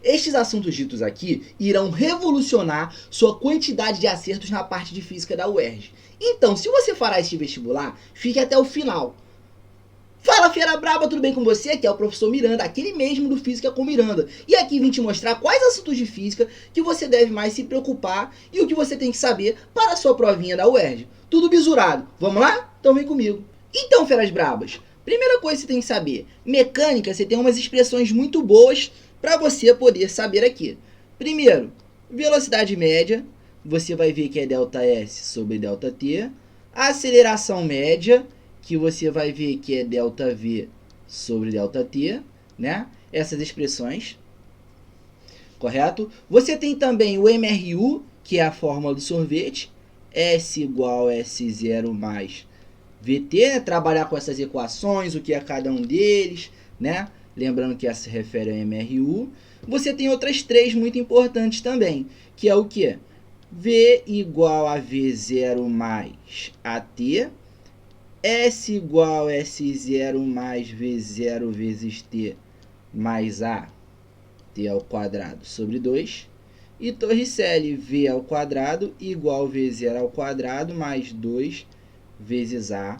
Estes assuntos ditos aqui irão revolucionar sua quantidade de acertos na parte de física da UERJ. Então, se você fará este vestibular, fique até o final. Fala, fera braba, tudo bem com você? Aqui é o professor Miranda, aquele mesmo do Física com Miranda. E aqui vim te mostrar quais assuntos de física que você deve mais se preocupar e o que você tem que saber para a sua provinha da UERJ. Tudo bisurado. Vamos lá? Então vem comigo. Então, feras brabas, primeira coisa que você tem que saber. Mecânica, você tem umas expressões muito boas para você poder saber aqui. Primeiro, velocidade média. Você vai ver que é ΔS sobre ΔT. Aceleração média, que você vai ver que é ΔV sobre ΔT, né? Essas expressões, correto? Você tem também o MRU, que é a fórmula do sorvete, S igual a S0 mais VT, né? Trabalhar com essas equações, o que é cada um deles, né? Lembrando que essa se refere ao MRU. Você tem outras três muito importantes também, que é o que? V igual a V0 mais AT, S igual a S0 mais V0 vezes T mais A, T ao quadrado sobre 2. E Torricelli, V ao quadrado igual a V0 ao quadrado mais 2 vezes A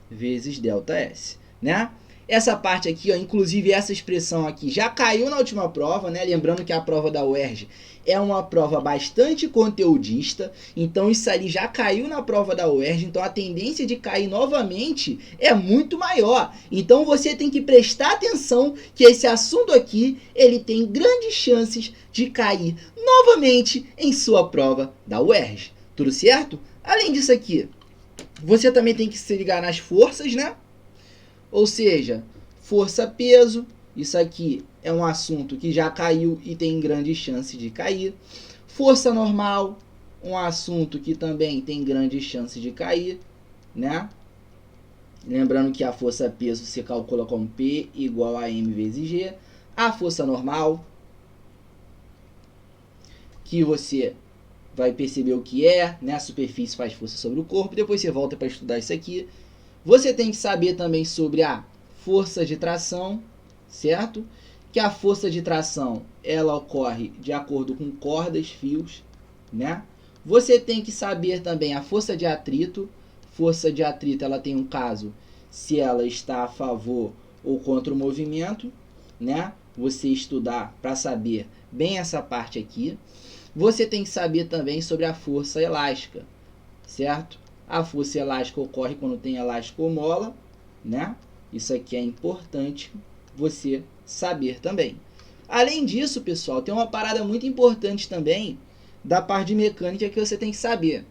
vezes ΔS, né? Essa parte aqui, ó, inclusive essa expressão aqui, já caiu na última prova, né? Lembrando que a prova da UERJ é uma prova bastante conteudista, então isso ali já caiu na prova da UERJ, então a tendência de cair novamente é muito maior. Então você tem que prestar atenção que esse assunto aqui, ele tem grandes chances de cair novamente em sua prova da UERJ. Tudo certo? Além disso aqui, você também tem que se ligar nas forças, né? Ou seja, força-peso, isso aqui é um assunto que já caiu e tem grande chance de cair. Força normal, um assunto que também tem grande chance de cair, né? Lembrando que a força-peso se calcula como P igual a M vezes G. A força normal, que você vai perceber o que é, né? A superfície faz força sobre o corpo, depois você volta para estudar isso aqui. Você tem que saber também sobre a força de tração, certo? Que a força de tração, ela ocorre de acordo com cordas, fios, né? Você tem que saber também a força de atrito. Força de atrito, ela tem um caso se ela está a favor ou contra o movimento, né? Você estudar para saber bem essa parte aqui. Você tem que saber também sobre a força elástica, certo? A força elástica ocorre quando tem elástico ou mola, né? Isso aqui é importante você saber também. Além disso, pessoal, tem uma parada muito importante também da parte de mecânica que você tem que saber.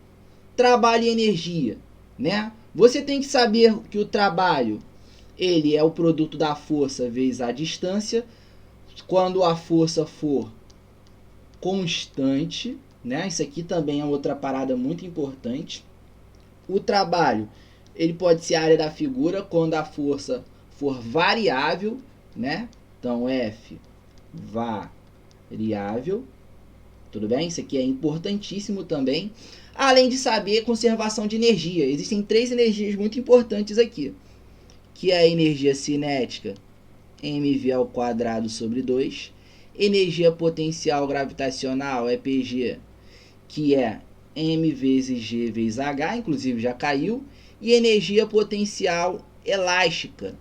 Trabalho e energia, né? Você tem que saber que o trabalho, ele é o produto da força vezes a distância. Quando a força for constante, né? Isso aqui também é outra parada muito importante. O trabalho, ele pode ser a área da figura quando a força for variável, né? Então, F variável, tudo bem? Isso aqui é importantíssimo também. Além de saber conservação de energia. Existem três energias muito importantes aqui, que é a energia cinética, mv ao quadrado sobre 2. Energia potencial gravitacional, EPG, que é m vezes g vezes h, inclusive já caiu. E energia potencial elástica,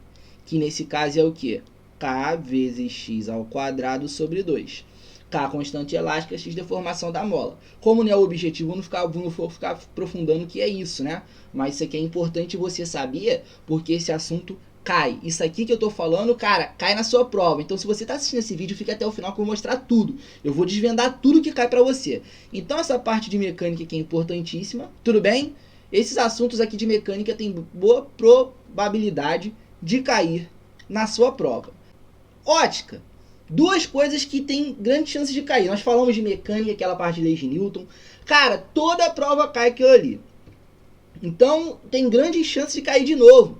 que nesse caso é o que? K vezes x ao quadrado sobre 2. K, constante elástica, x, deformação da mola. Como não é o objetivo, não vou ficar aprofundando o que é isso, né? Mas isso aqui é importante você saber, porque esse assunto cai. Isso aqui que eu tô falando, cara, cai na sua prova. Então, se você tá assistindo esse vídeo, fica até o final que eu vou mostrar tudo. Eu vou desvendar tudo que cai pra você. Então, essa parte de mecânica aqui é importantíssima, tudo bem? Esses assuntos aqui de mecânica têm boa probabilidade de cair na sua prova. Ótica. Duas coisas que tem grande chance de cair. Nós falamos de mecânica, aquela parte de leis de Newton. Cara, toda prova cai aquilo ali. Então, tem grande chance de cair de novo,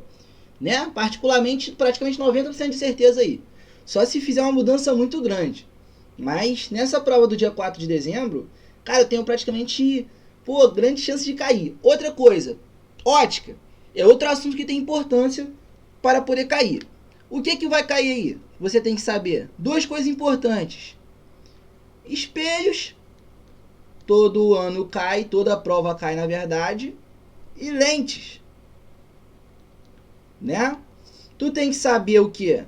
né? Particularmente, praticamente 90% de certeza aí. Só se fizer uma mudança muito grande. Mas, nessa prova do dia 4 de dezembro, cara, eu tenho praticamente, grande chance de cair. Outra coisa, ótica. É outro assunto que tem importância para poder cair. O que vai cair aí? Você tem que saber duas coisas importantes. espelhos, todo ano cai, toda prova cai na verdade, e lentes, né? Tu tem que saber o que?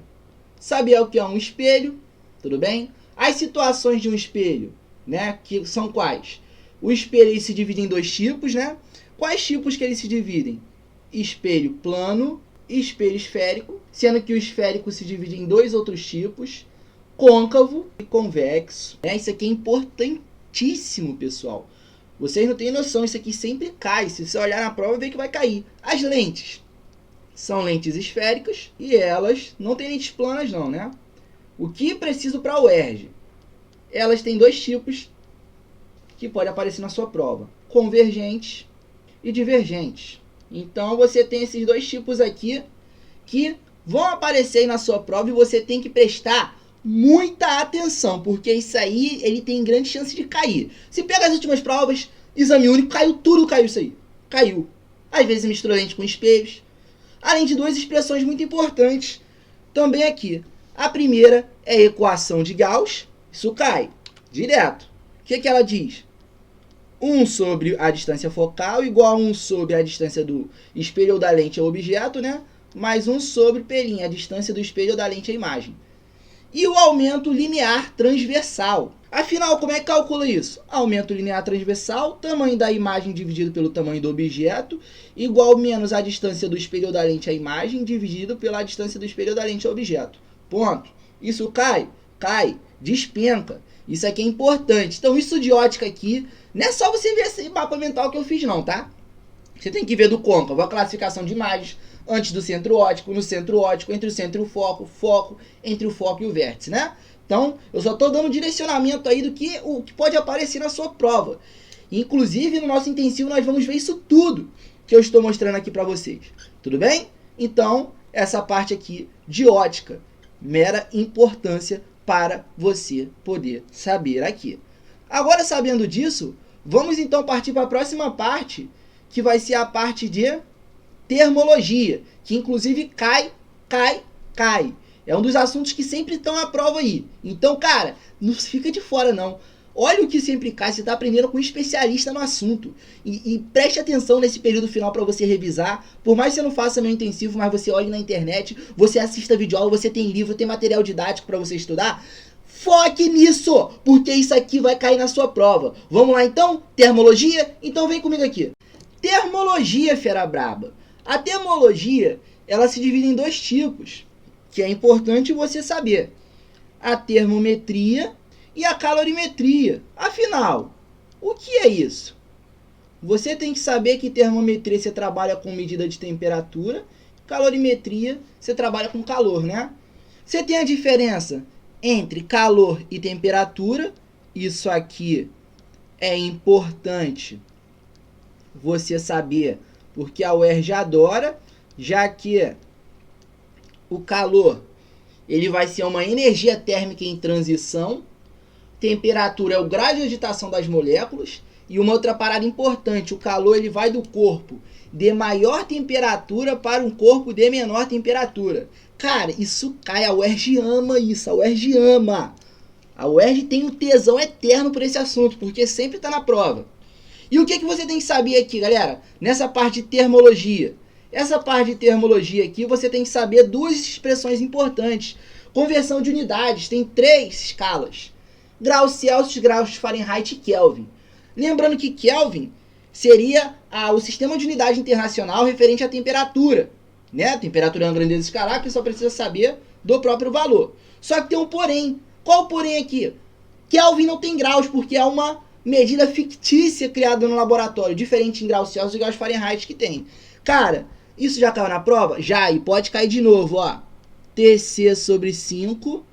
Saber o que é um espelho, tudo bem? As situações de um espelho, né? Que são quais? O espelho ele se divide em dois tipos, né? Quais tipos que eles se dividem? Espelho plano e espelho esférico, sendo que o esférico se divide em dois outros tipos, côncavo e convexo. Isso aqui é importantíssimo, pessoal. Vocês não têm noção, isso aqui sempre cai. Se você olhar na prova, vê que vai cair. As lentes são lentes esféricas e elas não têm lentes planas não, né? O que preciso para a UERJ? Elas têm dois tipos que pode aparecer na sua prova: convergentes e divergentes. Então você tem esses dois tipos aqui que vão aparecer aí na sua prova e você tem que prestar muita atenção, porque isso aí ele tem grande chance de cair. Se pega as últimas provas, exame único, caiu tudo, caiu isso aí. Caiu. Às vezes mistura lente com espelhos. Além de duas expressões muito importantes também aqui. A primeira é a equação de Gauss. Isso cai direto. O que ela diz? 1 sobre a distância focal igual a 1 sobre a distância do espelho ou da lente ao objeto, né? Mais 1 sobre pelinha, a distância do espelho ou da lente à imagem. E o aumento linear transversal. Afinal, como é que calcula isso? Aumento linear transversal, tamanho da imagem dividido pelo tamanho do objeto, igual menos a distância do espelho ou da lente à imagem, dividido pela distância do espelho ou da lente ao objeto. Ponto. Isso cai? Cai. Despenca. Isso aqui é importante. Então, isso de ótica aqui, não é só você ver esse mapa mental que eu fiz não, tá? Você tem que ver do côncavo, a classificação de imagens, antes do centro óptico, no centro óptico, entre o centro e o foco, entre o foco e o vértice, né? Então, eu só estou dando direcionamento aí do que o que pode aparecer na sua prova. Inclusive, no nosso intensivo, nós vamos ver isso tudo que eu estou mostrando aqui para vocês. Tudo bem? Então, essa parte aqui de ótica, mera importância para você poder saber aqui. Agora, sabendo disso, vamos então partir para a próxima parte, que vai ser a parte de termologia, que inclusive cai. É um dos assuntos que sempre estão na prova aí. Então, cara, não fica de fora não. Olha o que sempre cai, você está aprendendo com um especialista no assunto. E preste atenção nesse período final para você revisar. Por mais que você não faça meu intensivo, mas você olhe na internet, você assista videoaula, você tem livro, tem material didático para você estudar. Foque nisso, porque isso aqui vai cair na sua prova. Vamos lá então? Termologia? Então vem comigo aqui. Termologia, fera braba. A termologia, ela se divide em dois tipos, que é importante você saber: a termometria e a calorimetria. Afinal, o que é isso? Você tem que saber que termometria você trabalha com medida de temperatura, calorimetria você trabalha com calor, né? Você tem a diferença entre calor e temperatura. Isso aqui é importante você saber, porque a UERJ adora, já que o calor ele vai ser uma energia térmica em transição, temperatura é o grau de agitação das moléculas, e uma outra parada importante: o calor ele vai do corpo de maior temperatura para um corpo de menor temperatura. Cara, isso cai, a UERJ ama isso, a UERJ ama. A UERJ tem um tesão eterno por esse assunto, porque sempre está na prova. E o que você tem que saber aqui, galera? Nessa parte de termologia. Essa parte de termologia aqui, você tem que saber duas expressões importantes. Conversão de unidades, tem 3 escalas: graus Celsius, graus Fahrenheit e Kelvin. Lembrando que Kelvin seria o sistema de unidade internacional referente à temperatura, né? Temperatura é uma grandeza escalar que só precisa saber do próprio valor. Só que tem um porém. Qual o porém aqui? Kelvin não tem graus, porque é uma medida fictícia criada no laboratório, diferente em graus Celsius e graus Fahrenheit que tem. Cara, isso já caiu na prova? Já, e pode cair de novo, ó. TC sobre 5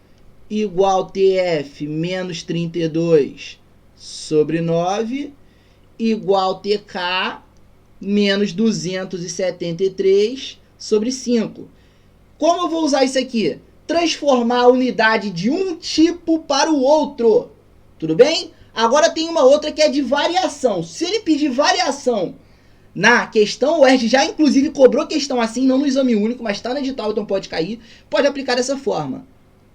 igual TF menos 32 sobre 9 igual TK menos 273 sobre 5. Como eu vou usar isso aqui? Transformar a unidade de um tipo para o outro. Tudo bem? Agora tem uma outra que é de variação. Se ele pedir variação na questão, o UERJ já inclusive cobrou questão assim, não no exame único, mas está no edital, então pode cair. Pode aplicar dessa forma: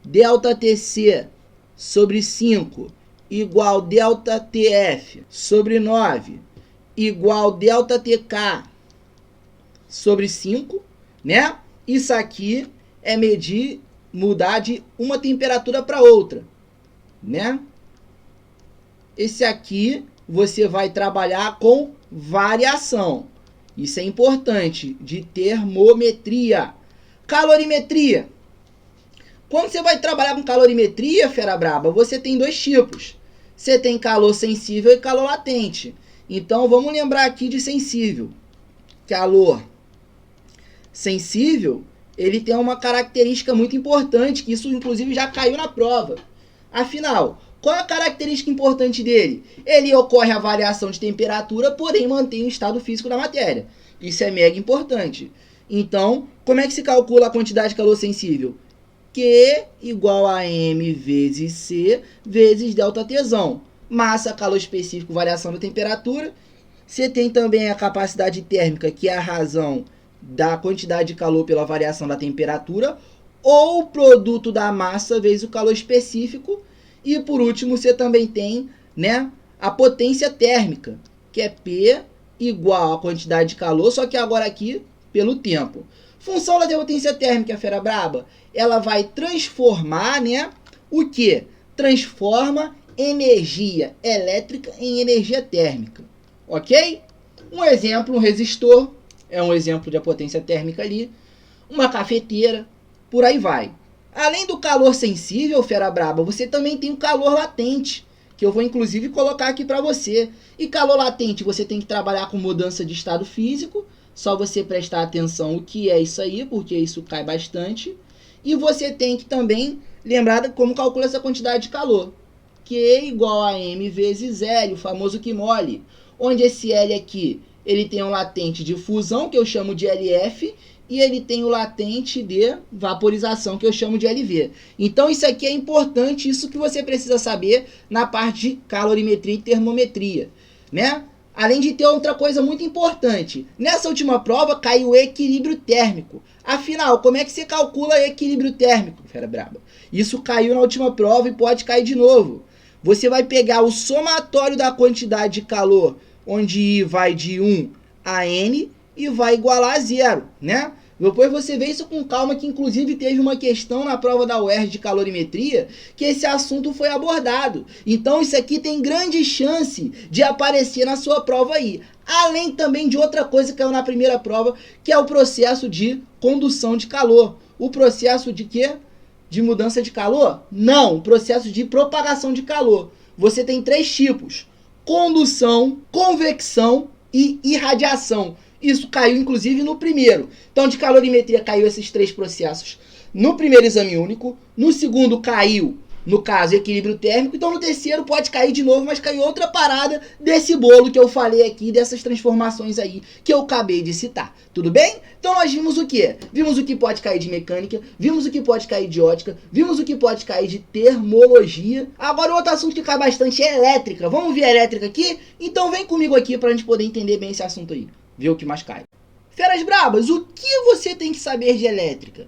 delta TC sobre 5 igual ΔTF sobre 9 igual ΔTK sobre 5, né? Isso aqui é medir, mudar de uma temperatura para outra, né? Esse aqui você vai trabalhar com variação. Isso é importante, de termometria. Calorimetria. Quando você vai trabalhar com calorimetria, fera braba, você tem dois tipos. Você tem calor sensível e calor latente. Então, vamos lembrar aqui de sensível. Calor sensível, ele tem uma característica muito importante, que isso, inclusive, já caiu na prova. Afinal, qual é a característica importante dele? Ele ocorre a variação de temperatura, porém mantém o estado físico da matéria. Isso é mega importante. Então, como é que se calcula a quantidade de calor sensível? Q igual a M vezes C vezes ΔTzão. Massa, calor específico, variação da temperatura. Você tem também a capacidade térmica, que é a razão da quantidade de calor pela variação da temperatura, ou o produto da massa vezes o calor específico. E por último, você também tem, né, a potência térmica, que é P igual a quantidade de calor, só que agora aqui pelo tempo. Função da potência térmica, fera braba, ela vai transformar, né, o que? Transforma energia elétrica em energia térmica, ok? Um exemplo, um resistor, é um exemplo de a potência térmica ali, uma cafeteira, por aí vai. Além do calor sensível, fera braba, você também tem o calor latente, que eu vou inclusive colocar aqui para você. E calor latente, você tem que trabalhar com mudança de estado físico, só você prestar atenção o que é isso aí, porque isso cai bastante. E você tem que também lembrar de como calcula essa quantidade de calor, que é igual a M vezes L, o famoso que mole, onde esse L aqui, ele tem um latente de fusão, que eu chamo de LF, e ele tem o latente de vaporização, que eu chamo de LV. Então isso aqui é importante, isso que você precisa saber na parte de calorimetria e termometria, né? Além de ter outra coisa muito importante, nessa última prova caiu o equilíbrio térmico. Afinal, como é que você calcula equilíbrio térmico, fera braba? Isso caiu na última prova e pode cair de novo. Você vai pegar o somatório da quantidade de calor, onde I vai de 1 a N e vai igualar a zero, né? Depois você vê isso com calma, que inclusive teve uma questão na prova da UERJ de calorimetria que esse assunto foi abordado. Então isso aqui tem grande chance de aparecer na sua prova aí. Além também de outra coisa que caiu na primeira prova, que é o processo de condução de calor. O processo de quê? De mudança de calor? Não, o processo de propagação de calor. Você tem três tipos: condução, convecção e irradiação. Isso caiu, inclusive, no primeiro. Então, de calorimetria caiu esses três processos no primeiro exame único. No segundo caiu, no caso, equilíbrio térmico. Então, no terceiro pode cair de novo, mas caiu outra parada desse bolo que eu falei aqui, dessas transformações aí que eu acabei de citar. Tudo bem? Então, nós vimos o quê? Vimos o que pode cair de mecânica, vimos o que pode cair de ótica, vimos o que pode cair de termologia. Agora, outro assunto que cai bastante é elétrica. Vamos ver a elétrica aqui? Então, vem comigo aqui para a gente poder entender bem esse assunto aí. Ver o que mais cai. Feras brabas, o que você tem que saber de elétrica?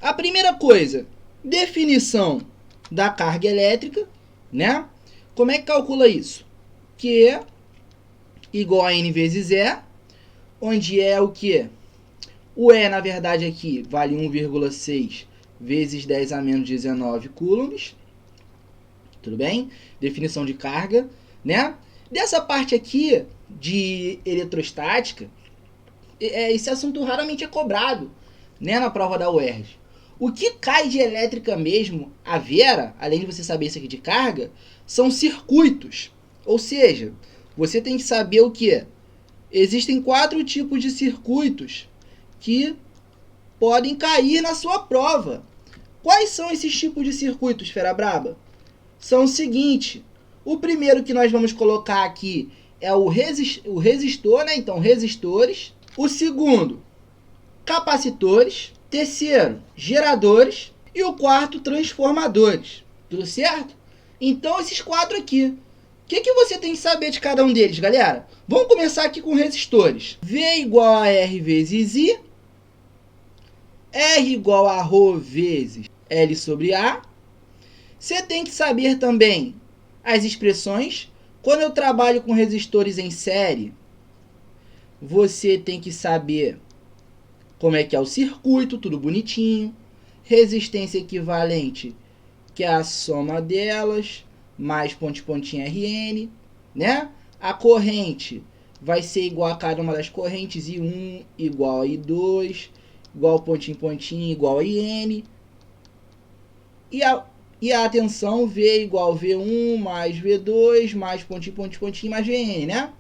A primeira coisa, definição da carga elétrica, né? Como é que calcula isso? Q igual a N vezes E, onde é o que? O E, na verdade, aqui vale 1,6 vezes 10 a menos 19 coulombs. Tudo bem? Definição de carga, né? Dessa parte aqui de eletrostática, esse assunto raramente é cobrado, né, na prova da UERJ. O que cai de elétrica mesmo, a Vera, além de você saber isso aqui de carga, são circuitos. Ou seja, você tem que saber o que? Existem 4 tipos de circuitos que podem cair na sua prova. Quais são esses tipos de circuitos, fera braba? São o seguinte: o primeiro que nós vamos colocar aqui é o resistor, né? Então, resistores. O segundo, capacitores. Terceiro, geradores. E o quarto, transformadores. Tudo certo? Então, esses 4 aqui. O que você tem que saber de cada um deles, galera? Vamos começar aqui com resistores. V igual a R vezes I. R igual a ρ vezes L sobre A. Você tem que saber também as expressões. Quando eu trabalho com resistores em série, você tem que saber como é que é o circuito, tudo bonitinho. Resistência equivalente, que é a soma delas, mais pontinho Rn, né? A corrente vai ser igual a cada uma das correntes, I1 igual a I2, igual pontinho, igual a IN. E a tensão V igual a V1 mais V2 mais pontinho mais Vn, né?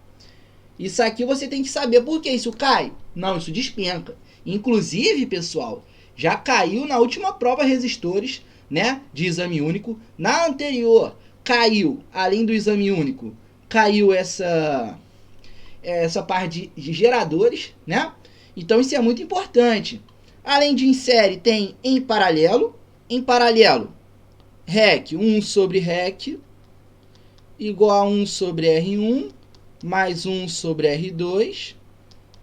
Isso aqui você tem que saber. Por que isso cai? Não, isso despenca. Inclusive, pessoal, já caiu na última prova resistores, né, de exame único. Na anterior, caiu, além do exame único, caiu essa parte de geradores, né? Então isso é muito importante. Além de em série, tem em paralelo. Em paralelo, REC, 1 sobre REC, igual a 1 sobre R1, mais 1 sobre R2,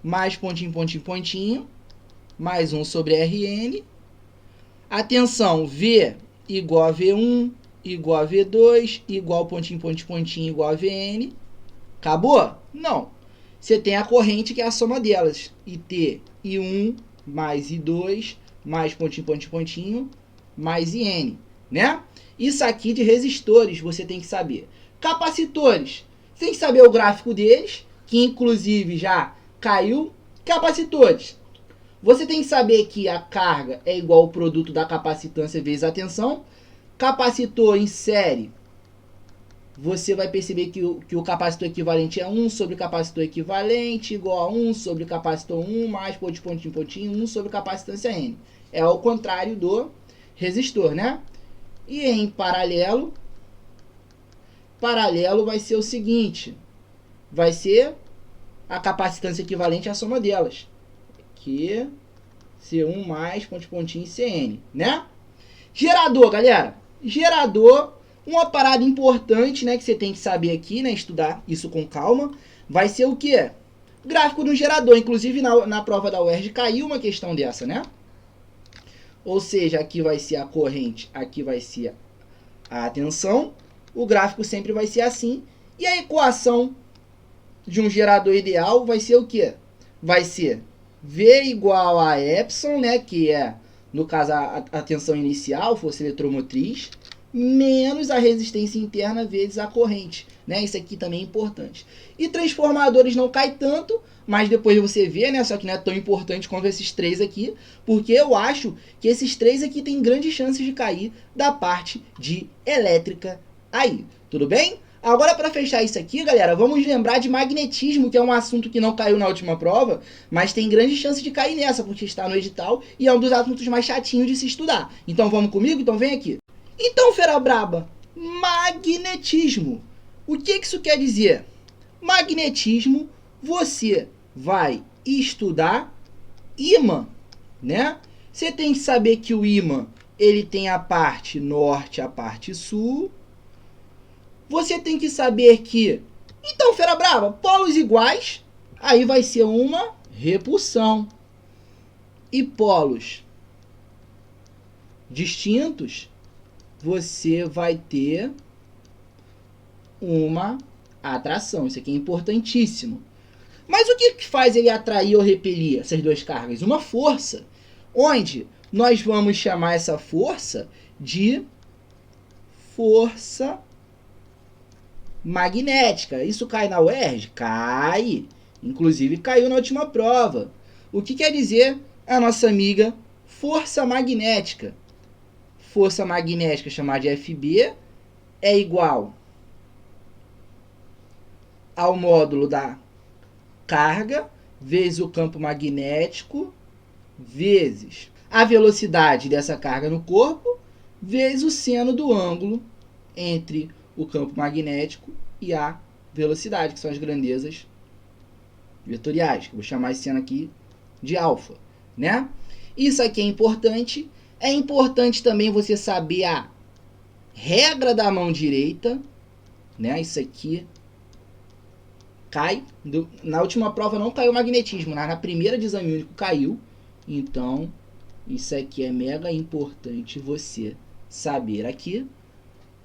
mais pontinho, mais 1 sobre Rn. Atenção, V igual a V1, igual a V2, igual pontinho, igual a Vn. Acabou? Não. Você tem a corrente, que é a soma delas. IT, I1, mais I2, mais pontinho, mais IN, né? Isso aqui de resistores você tem que saber. Capacitores, você tem que saber o gráfico deles, que inclusive já caiu. Capacitores, você tem que saber que a carga é igual ao produto da capacitância vezes a tensão. Capacitor em série, você vai perceber que o capacitor equivalente é 1 sobre capacitor equivalente, igual a 1 sobre capacitor 1, mais pontinho, 1 sobre capacitância N. É ao contrário do resistor, né? E em paralelo vai ser o seguinte, vai ser a capacitância equivalente à soma delas, que C1 mais pontinho Cn, né? Gerador, galera. Gerador, uma parada importante, né, que você tem que saber aqui, né, estudar isso com calma, vai ser o quê? Gráfico do gerador. Inclusive na prova da UERJ caiu uma questão dessa, né? Ou seja, aqui vai ser a corrente, aqui vai ser a tensão. O gráfico sempre vai ser assim. E a equação de um gerador ideal vai ser o quê? Vai ser V igual a epsilon, né, que é, no caso, a tensão inicial, força eletromotriz, menos a resistência interna vezes a corrente, né? Isso aqui também é importante. E transformadores não cai tanto, mas depois você vê, né? Só que não é tão importante quanto esses três aqui, porque eu acho que esses três aqui têm grandes chances de cair da parte de elétrica aí. Tudo bem? Agora, para fechar isso aqui, galera, vamos lembrar de magnetismo, que é um assunto que não caiu na última prova, mas tem grande chance de cair nessa, porque está no edital e é um dos assuntos mais chatinhos de se estudar. Então vamos comigo? Então vem aqui. Então, fera braba, magnetismo. O que isso quer dizer? Magnetismo, você vai estudar ímã, né? Você tem que saber que o ímã, ele tem a parte norte e a parte sul. Você tem que saber que, então, fera brava, polos iguais, aí vai ser uma repulsão. E polos distintos, você vai ter uma atração. Isso aqui é importantíssimo. Mas o que faz ele atrair ou repelir essas duas cargas? Uma força, onde nós vamos chamar essa força de força magnética. Isso cai na UERJ? Cai. Inclusive caiu na última prova. O que quer dizer a nossa amiga força magnética? Força magnética, chamada de FB, é igual ao módulo da carga vezes o campo magnético vezes a velocidade dessa carga no corpo vezes o seno do ângulo entre o campo magnético e a velocidade, que são as grandezas vetoriais, que eu vou chamar esse seno aqui de alfa, né? Isso aqui é importante. É importante também você saber a regra da mão direita, né? Isso aqui cai. Na última prova não caiu magnetismo, na primeira de exame único caiu. Então, isso aqui é mega importante você saber aqui.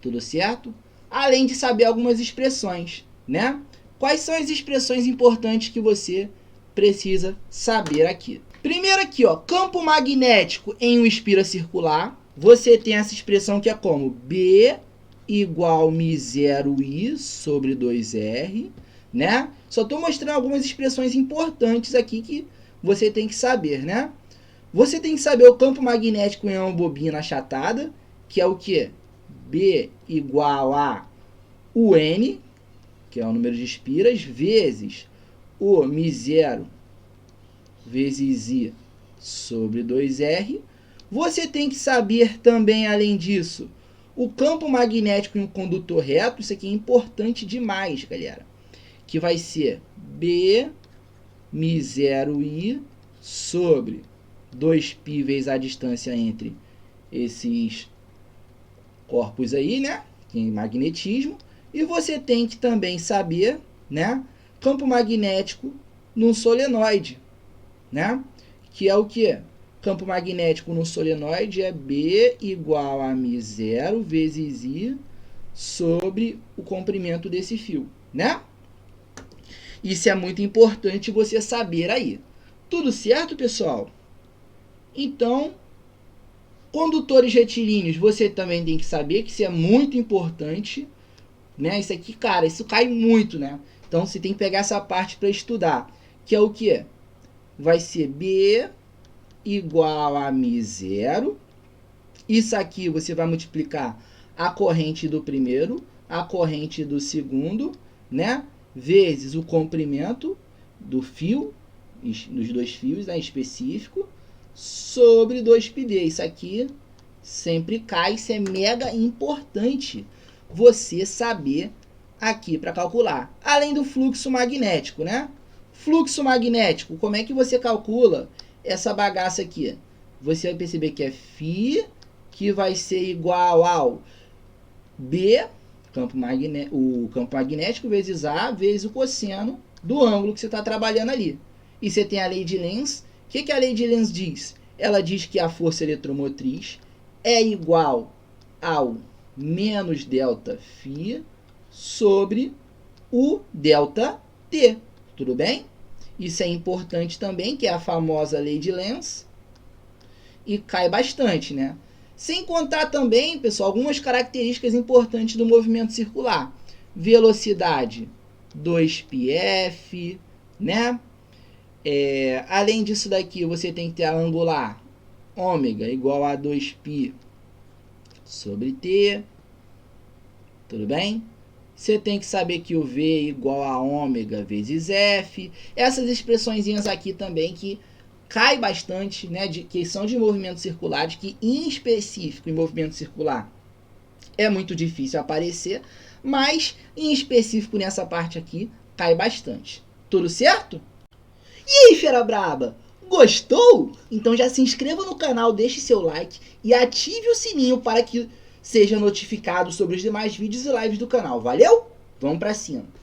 Tudo certo? além de saber algumas expressões, né? Quais são as expressões importantes que você precisa saber aqui? Primeiro aqui, ó, campo magnético em um espira circular. Você tem essa expressão que é como B igual μ0i sobre 2r, né? Só estou mostrando algumas expressões importantes aqui que você tem que saber, né? Você tem que saber o campo magnético em uma bobina achatada, que é o quê? B igual a UN, que é o número de espiras, vezes o μ0 vezes i sobre 2r. Você tem que saber também, além disso, o campo magnético em um condutor reto. Isso aqui é importante demais, galera. Que vai ser B μ0i sobre 2π vezes a distância entre esses corpos aí, né? Em magnetismo. E você tem que também saber, né? Campo magnético num solenoide, né? Que é o que? Campo magnético no solenoide é B igual a μ0 vezes I sobre o comprimento desse fio, né? Isso é muito importante você saber aí. Tudo certo, pessoal? Então, condutores retilíneos, você também tem que saber que isso é muito importante, né? Isso aqui, cara, isso cai muito, né? Então, você tem que pegar essa parte para estudar, que é o que? Vai ser B igual a μ0. Isso aqui você vai multiplicar a corrente do primeiro, a corrente do segundo, né? Vezes o comprimento do fio, dos dois fios, né, específico, sobre 2πd. Isso aqui sempre cai, isso é mega importante você saber aqui para calcular. Além do fluxo magnético, né? Fluxo magnético, como é que você calcula essa bagaça aqui? Você vai perceber que é φ, que vai ser igual ao B, o campo magnético, vezes A, vezes o cosseno do ângulo que você está trabalhando ali. E você tem a lei de Lenz. O que a lei de Lenz diz? Ela diz que a força eletromotriz é igual ao menos delta φ sobre o delta T. Tudo bem? Isso é importante também, que é a famosa lei de Lenz. E cai bastante, né? Sem contar também, pessoal, algumas características importantes do movimento circular. Velocidade 2πf, né? Além disso daqui, você tem que ter a angular ômega igual a 2π sobre t. Tudo bem? Você tem que saber que o V é igual a ômega vezes F. Essas expressõezinhas aqui também que cai bastante, né, que são de movimentos circulares, que em específico em movimento circular é muito difícil aparecer, mas em específico nessa parte aqui cai bastante. Tudo certo? E aí, fera braba? Gostou? Então já se inscreva no canal, deixe seu like e ative o sininho para que seja notificado sobre os demais vídeos e lives do canal. Valeu? Vamos pra cima!